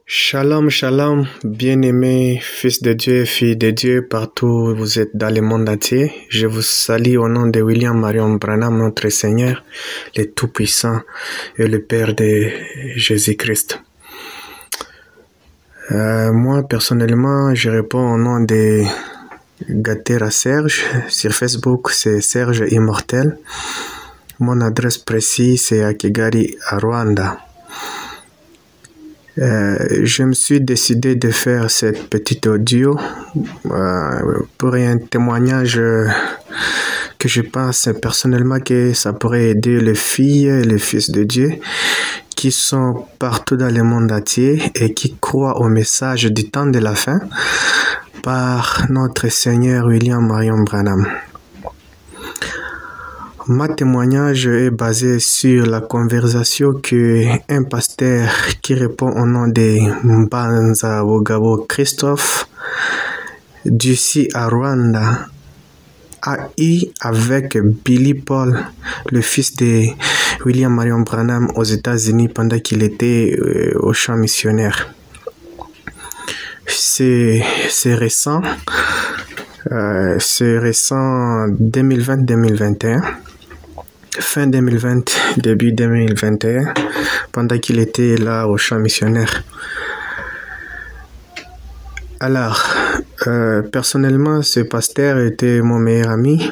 Shalom, shalom, bien-aimés, fils de Dieu et filles de Dieu, partout où vous êtes dans le monde entier. Je vous salue au nom de William Marion Branham, notre Seigneur, le Tout-Puissant et le Père de Jésus-Christ. Moi, personnellement, je réponds au nom de Gatera Serge. Sur Facebook, c'est Serge Immortel. Mon adresse précise, c'est à Kigali, à Rwanda. Je me suis décidé de faire cette petite audio pour un témoignage que je pense personnellement que ça pourrait aider les filles et les fils de Dieu qui sont partout dans le monde entier et qui croient au message du temps de la fin par notre Seigneur William Marion Branham. Ma témoignage est basé sur la conversation que un pasteur qui répond au nom de Mbanza Wogabo Christophe d'ici à Rwanda a eu avec Billy Paul, le fils de William Marion Branham aux États-Unis pendant qu'il était au champ missionnaire. C'est récent, 2020-2021. Fin 2020, début 2021, pendant qu'il était là au champ missionnaire. Alors, personnellement, ce pasteur était mon meilleur ami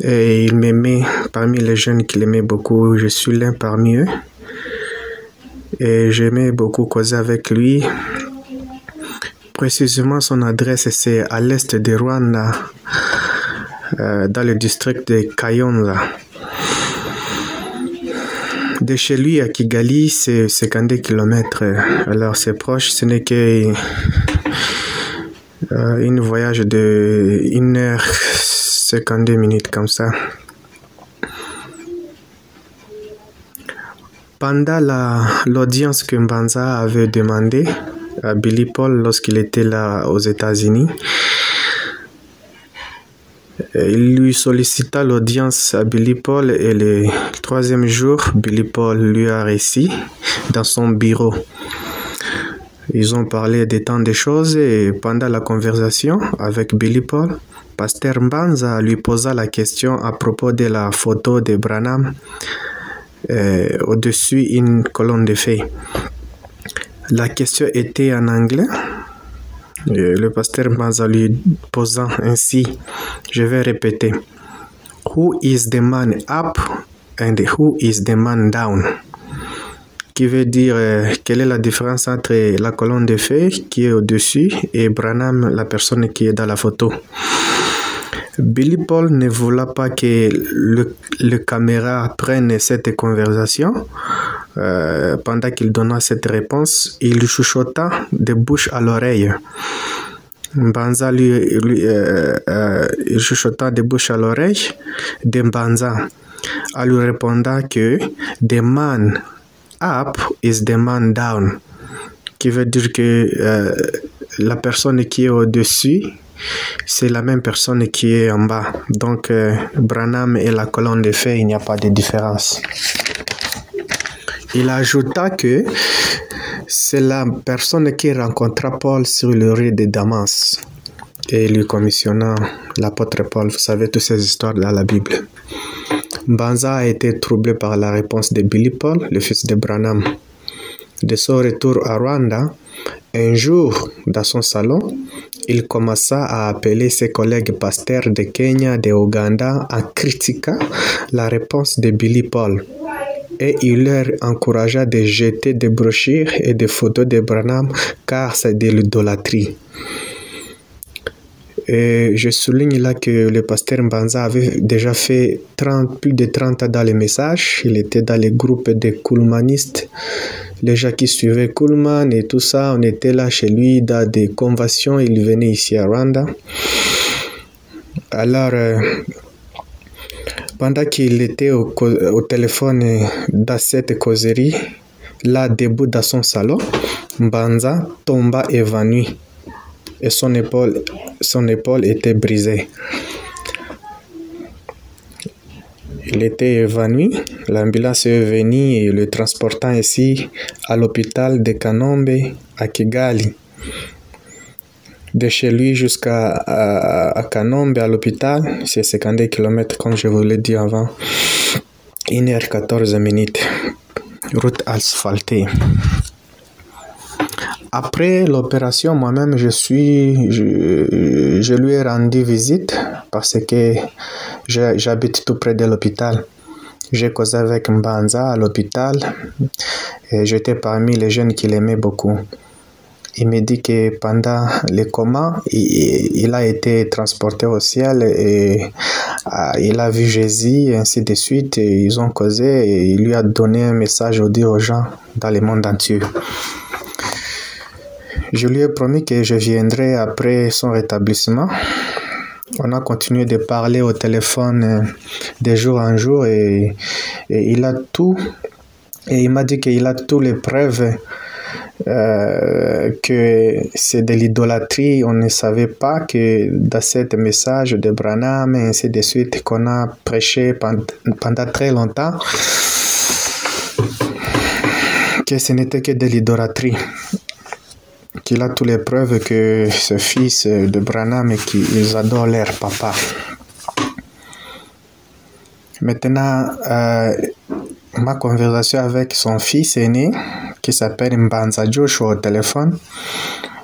et il m'aimait parmi les jeunes qu'il aimait beaucoup. Je suis l'un parmi eux et j'aimais beaucoup causer avec lui. Précisément, son adresse c'est à l'est de Rwanda, dans le district de Kayonza. De chez lui à Kigali, c'est 52 km. Alors c'est proche, ce n'est qu'un voyage de 1h52 comme ça. Pendant l'audience que Mbanza avait demandé à Billy Paul lorsqu'il était là aux États-Unis, il lui sollicita l'audience à Billy Paul et le troisième jour, Billy Paul lui a réussi dans son bureau. Ils ont parlé de tant de choses et pendant la conversation avec Billy Paul, Pasteur Mbanza lui posa la question à propos de la photo de Branham au-dessus une colonne de feuilles. La question était en anglais. Le pasteur Mbanza lui posant ainsi, je vais répéter, who is the man up and who is the man down? Qui veut dire quelle est la différence entre la colonne de feuilles qui est au-dessus et Branham, la personne qui est dans la photo. Billy Paul ne voulait pas que le caméra prenne cette conversation. Pendant qu'il donna cette réponse, il chuchota de bouche à l'oreille. Mbanza il chuchota de bouche à l'oreille de Mbanza en lui répondant que the man up is the man down, qui veut dire que la personne qui est au-dessus c'est la même personne qui est en bas. Donc Branham et la colonne de feuilles, il n'y a pas de différence. Il ajouta que c'est la personne qui rencontra Paul sur le rue de Damas et lui commissionna l'apôtre Paul. Vous savez toutes ces histoires dans la Bible. Mbanza a été troublé par la réponse de Billy Paul, le fils de Branham. De son retour à Rwanda, un jour, dans son salon, il commença à appeler ses collègues pasteurs de Kenya, de Ouganda, en critiquant la réponse de Billy Paul. Et il leur encouragea de jeter des brochures et des photos de Branham car c'est de l'idolâtrie. Et je souligne là que le pasteur Mbanza avait déjà fait plus de 30 ans dans les messages. Il était dans les groupes de Coolmanistes, les gens qui suivaient Coolman et tout ça. On était là chez lui dans des conventions. Il venait ici à Rwanda. Alors, pendant qu'il était au téléphone dans cette causerie, là debout dans son salon, Mbanza tomba évanoui et son épaule était brisée. Il était évanoui. L'ambulance est venue et le transportant ici à l'hôpital de Kanombe à Kigali. De chez lui jusqu'à Kanombe à l'hôpital, c'est 52 km comme je vous l'ai dit avant. 1h14. Route asphaltée. Après l'opération, moi-même, je lui ai rendu visite parce que j'habite tout près de l'hôpital. J'ai causé avec Mbanza à l'hôpital et j'étais parmi les jeunes qui l'aimaient beaucoup. Il me dit que pendant le coma, il a été transporté au ciel et il a vu Jésus et ainsi de suite. Et ils ont causé et il lui a donné un message aux gens dans le monde entier. Je lui ai promis que je viendrai après son rétablissement. On a continué de parler au téléphone de jour en jour et il a tout. Et il m'a dit qu'il a toutes les preuves que c'est de l'idolâtrie. On ne savait pas que dans ce message de Branham et ainsi de suite qu'on a prêché pendant très longtemps, que ce n'était que de l'idolâtrie. Qu'il a toutes les preuves que ce fils de Branham et qu'ils adorent leur papa. Maintenant, ma conversation avec son fils aîné, qui s'appelle Mbanza Joshua au téléphone,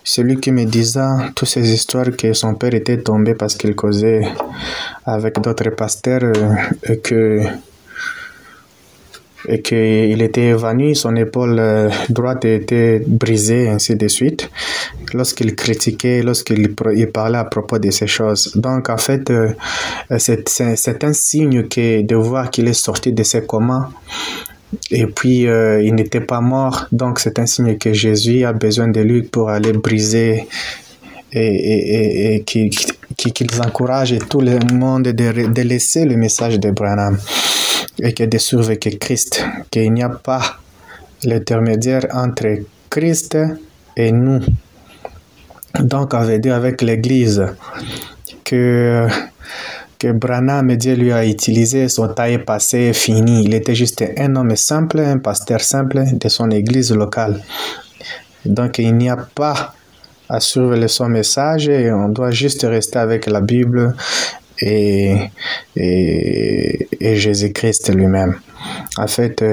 celui qui me disait toutes ces histoires que son père était tombé parce qu'il causait avec d'autres pasteurs et qu'il était évanoui, son épaule droite était brisée, ainsi de suite, lorsqu'il critiquait, lorsqu'il parlait à propos de ces choses. Donc, en fait, c'est un signe de voir qu'il est sorti de ses comas, et puis il n'était pas mort, donc c'est un signe que Jésus a besoin de lui pour aller briser et qu'ils encouragent tout le monde de laisser le message de Branham. Et que de suivre que Christ, qu'il n'y a pas l'intermédiaire entre Christ et nous. Donc, on veut dire avec l'Église que Branham, Dieu lui a utilisé, son temps est passé, fini. Il était juste un homme simple, un pasteur simple de son Église locale. Donc, il n'y a pas à suivre son message et on doit juste rester avec la Bible et Jésus-Christ lui-même. En fait,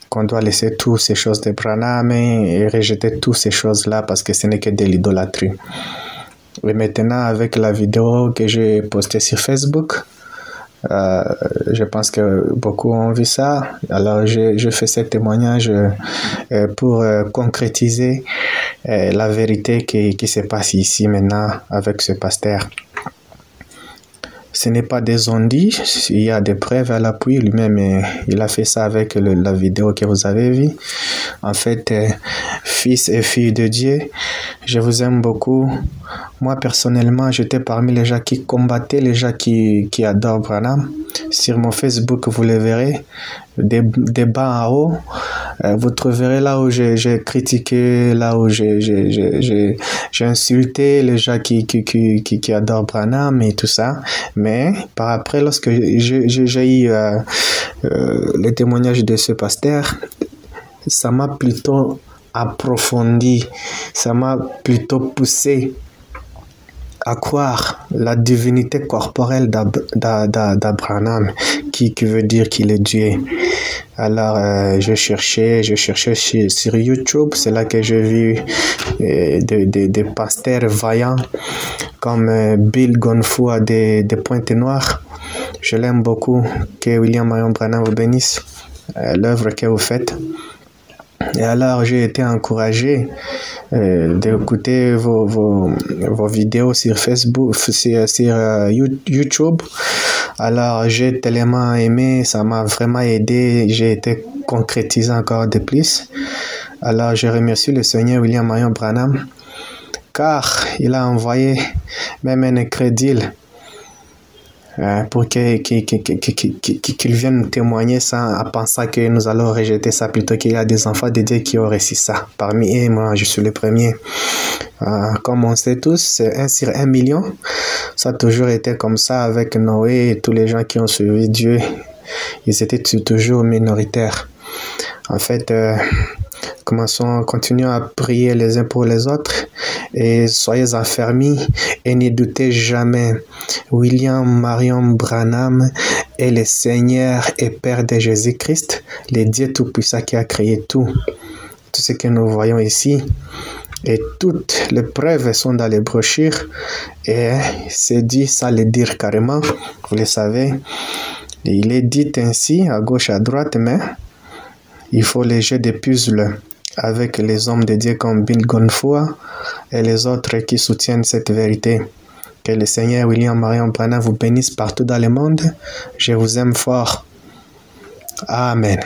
qu'on doit laisser toutes ces choses de Branham et rejeter toutes ces choses-là parce que ce n'est que de l'idolâtrie. Et maintenant, avec la vidéo que j'ai postée sur Facebook, je pense que beaucoup ont vu ça. Alors, je fais ce témoignage pour concrétiser la vérité qui se passe ici maintenant avec ce pasteur. Ce n'est pas des ondits, il y a des preuves à l'appui. Lui-même, il a fait ça avec la vidéo que vous avez vue. En fait, fils et filles de Dieu, je vous aime beaucoup. Moi, personnellement, j'étais parmi les gens qui combattaient, les gens qui adorent Branham. Sur mon Facebook, vous le verrez, des bas en haut. Vous trouverez là où j'ai critiqué, là où j'ai insulté les gens qui adorent Branham et tout ça. Mais par après, lorsque j'ai eu le témoignage de ce pasteur, ça m'a plutôt approfondi, ça m'a plutôt poussé à croire la divinité corporelle d'Abraham, qui veut dire qu'il est Dieu. Alors, je cherchais sur YouTube, c'est là que j'ai vu des pasteurs vaillants comme Bill Gonfou à des pointes noires. Je l'aime beaucoup, que William Marion Branham vous bénisse, l'œuvre que vous faites. Et alors, j'ai été encouragé d'écouter vos vidéos sur Facebook, sur YouTube. Alors, j'ai tellement aimé, ça m'a vraiment aidé, j'ai été concrétisé encore de plus. Alors, je remercie le Seigneur William Marion Branham, car il a envoyé même un incrédule pour qu'il vienne nous témoigner ça, en pensant que nous allons rejeter ça, plutôt qu'il y a des enfants de Dieu qui ont reçu ça. Parmi eux, moi, je suis le premier. Comme on sait tous, c'est 1 sur 1 million. Ça a toujours été comme ça avec Noé et tous les gens qui ont suivi Dieu ils étaient toujours minoritaires. En fait, continuons à prier les uns pour les autres et soyez affermis et ne doutez jamais. William Marion Branham est le Seigneur et Père de Jésus-Christ, le Dieu Tout-Puissant qui a créé tout ce que nous voyons ici. Et toutes les preuves sont dans les brochures et c'est dit, ça le dire carrément, vous le savez. Il est dit ainsi à gauche, à droite, mais il faut les jeux de puzzle avec les hommes de Dieu comme Bill Gonfoa et les autres qui soutiennent cette vérité. Que le Seigneur William Marion Branham vous bénisse partout dans le monde. Je vous aime fort. Amen.